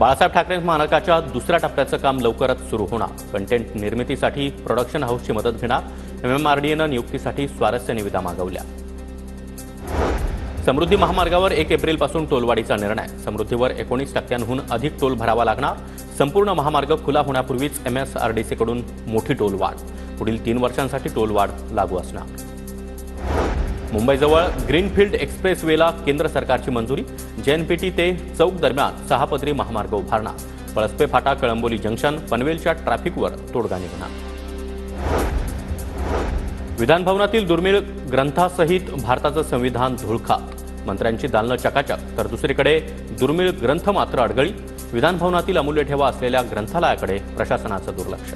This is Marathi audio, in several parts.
बाळासाहेब ठाकरे स्मारकाच्या दुसऱ्या टप्प्याचं काम लवकरच सुरू होणार। कंटेंट निर्मितीसाठी प्रोडक्शन हाऊसची मदत घेणार। MMRDAनं नियुक्तीसाठी स्वारस्य निविदा मागवल्या। समृद्धी महामार्गावर 1 एप्रिलपासून टोलवाढीचा निर्णय। समृद्धीवर 19% अधिक टोल भरावा लागणार। संपूर्ण महामार्ग खुला होण्यापूर्वीच MSRDCकडून मोठी टोलवाढ। पुढील 3 वर्षांसाठी टोलवाढ लागू असणार। मुंबईजवळ ग्रीनफील्ड एक्सप्रेसवेला केंद्र सरकारची मंजुरी। JNPT ते चौक दरम्यान 6 पदरी महामार्ग उभारणार। पळसपे फाटा कळंबोली जंक्शन पनवेलच्या ट्रॅफिकवर तोडगा निघणार। विधानभवनातील दुर्मिळ ग्रंथासहित भारताचं संविधान धुळखात। मंत्र्यांची दालनं चकाचक तर दुसरीकडे दुर्मिळ ग्रंथ मात्र अडगळीत। विधानभवनातील अमूल्य ठेवा असलेल्या ग्रंथालयाकडे प्रशासनाचं दुर्लक्ष।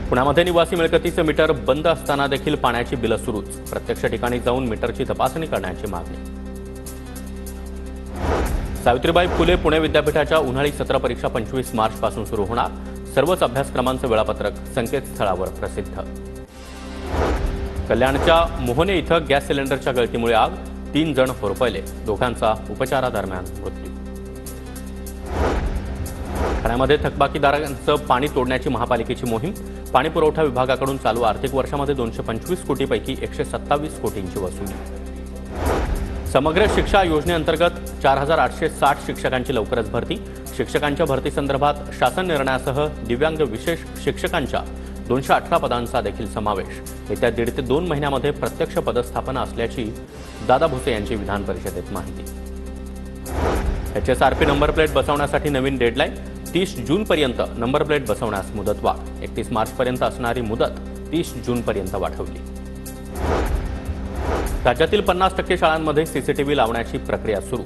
पुण्यामध्ये निवासी मिळकतीचं मीटर बंद असताना देखील पाण्याची बिलं सुरूच। प्रत्यक्ष ठिकाणी जाऊन मीटरची तपासणी करण्याची मागणी। सावित्रीबाई फुले पुणे विद्यापीठाच्या उन्हाळी सत्र परीक्षा 25 मार्चपासून सुरू होणार। सर्वच अभ्यासक्रमांचं वेळापत्रक संकेतस्थळावर प्रसिद्ध। कल्याणच्या मोहने इथं गॅस सिलेंडरच्या गळतीमुळे आग। 3 जण होरपळले। दोघांचा उपचारादरम्यान मृत्यू। ठाण्यामध्ये थकबाकीदारांचं पाणी तोडण्याची महापालिकेची मोहीम। पाणी पुरवठा विभागाकडून चालू आर्थिक वर्षामध्ये 225 कोटींपैकी 127 कोटींची वसुली। समग्र शिक्षा योजनेअंतर्गत 4860 शिक्षकांची लवकरच भरती। शिक्षकांच्या भरतीसंदर्भात शासन निर्णयासह दिव्यांग विशेष शिक्षकांच्या 218 पदांचा देखील समावेश। येत्या 1.5 ते 2 महिन्यामध्ये प्रत्यक्ष पदस्थापना असल्याची दादा भुसे यांची विधान परिषदेत माहिती। HSRP नंबर प्लेट बसवण्यासाठी नवीन डेडलाईन। 30 जूनपर्यंत नंबर प्लेट बसवण्यास मुदतवाढ। 31 मार्चपर्यंत असणारी मुदत 30 जूनपर्यंत वाढवली। राज्यातील 50% शाळांमध्ये CCTV लावण्याची प्रक्रिया सुरू।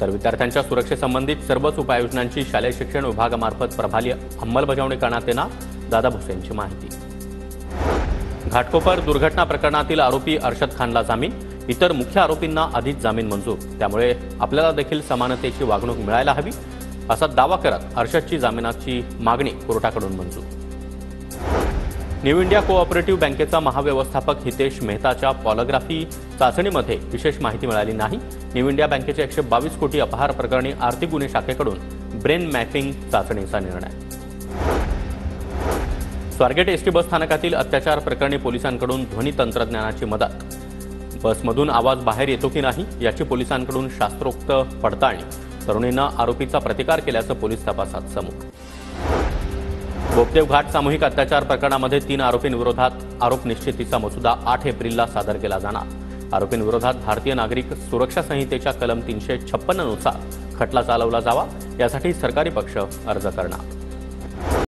तर विद्यार्थ्यांच्या सुरक्षेसंबंधित सर्वच उपाययोजनांची शालेय शिक्षण विभागामार्फत प्रभावी अंमलबजावणी करण्यात येणार। दादा भुसे यांची माहिती। घाटकोपर दुर्घटना प्रकरणातील आरोपी अर्शद खानला जामीन। इतर मुख्य आरोपींना आधीच जामीन मंजूर। त्यामुळे आपल्याला देखील समानतेची वागणूक मिळायला हवी असा दावा करत अर्शदची जामिनाची मागणी कोर्टाकडून मंजूर। न्यू इंडिया कोऑपरेटिव्ह बँकेचा महाव्यवस्थापक हितेश मेहताच्या पॉलिग्राफी चाचणीमध्ये विशेष माहिती मिळाली नाही। न्यू इंडिया बँकेच्या 122 कोटी अपहार प्रकरणी आर्थिक गुन्हे शाखेकडून ब्रेन मॅपिंग चाचणीचा निर्णय। स्वारगेट एसटी बस स्थानकातील अत्याचार प्रकरणी पोलिसांकडून ध्वनी तंत्रज्ञानाची मदत। बसमधून आवाज बाहेर येतो की नाही याची पोलिसांकडून शास्त्रोक्त पडताळणी। तरुणीनं आरोपीचा प्रतिकार केल्याचं पोलीस तपासात समोर। बोपदेव घाट सामूहिक अत्याचार प्रकरणामध्ये 3 आरोपींविरोधात आरोप निश्चितीचा मसुदा 8 एप्रिलला सादर केला जाणार। आरोपींविरोधात भारतीय नागरिक सुरक्षा संहितेच्या कलम 356 नुसार खटला चालवला जावा यासाठी सरकारी पक्ष अर्ज करणार।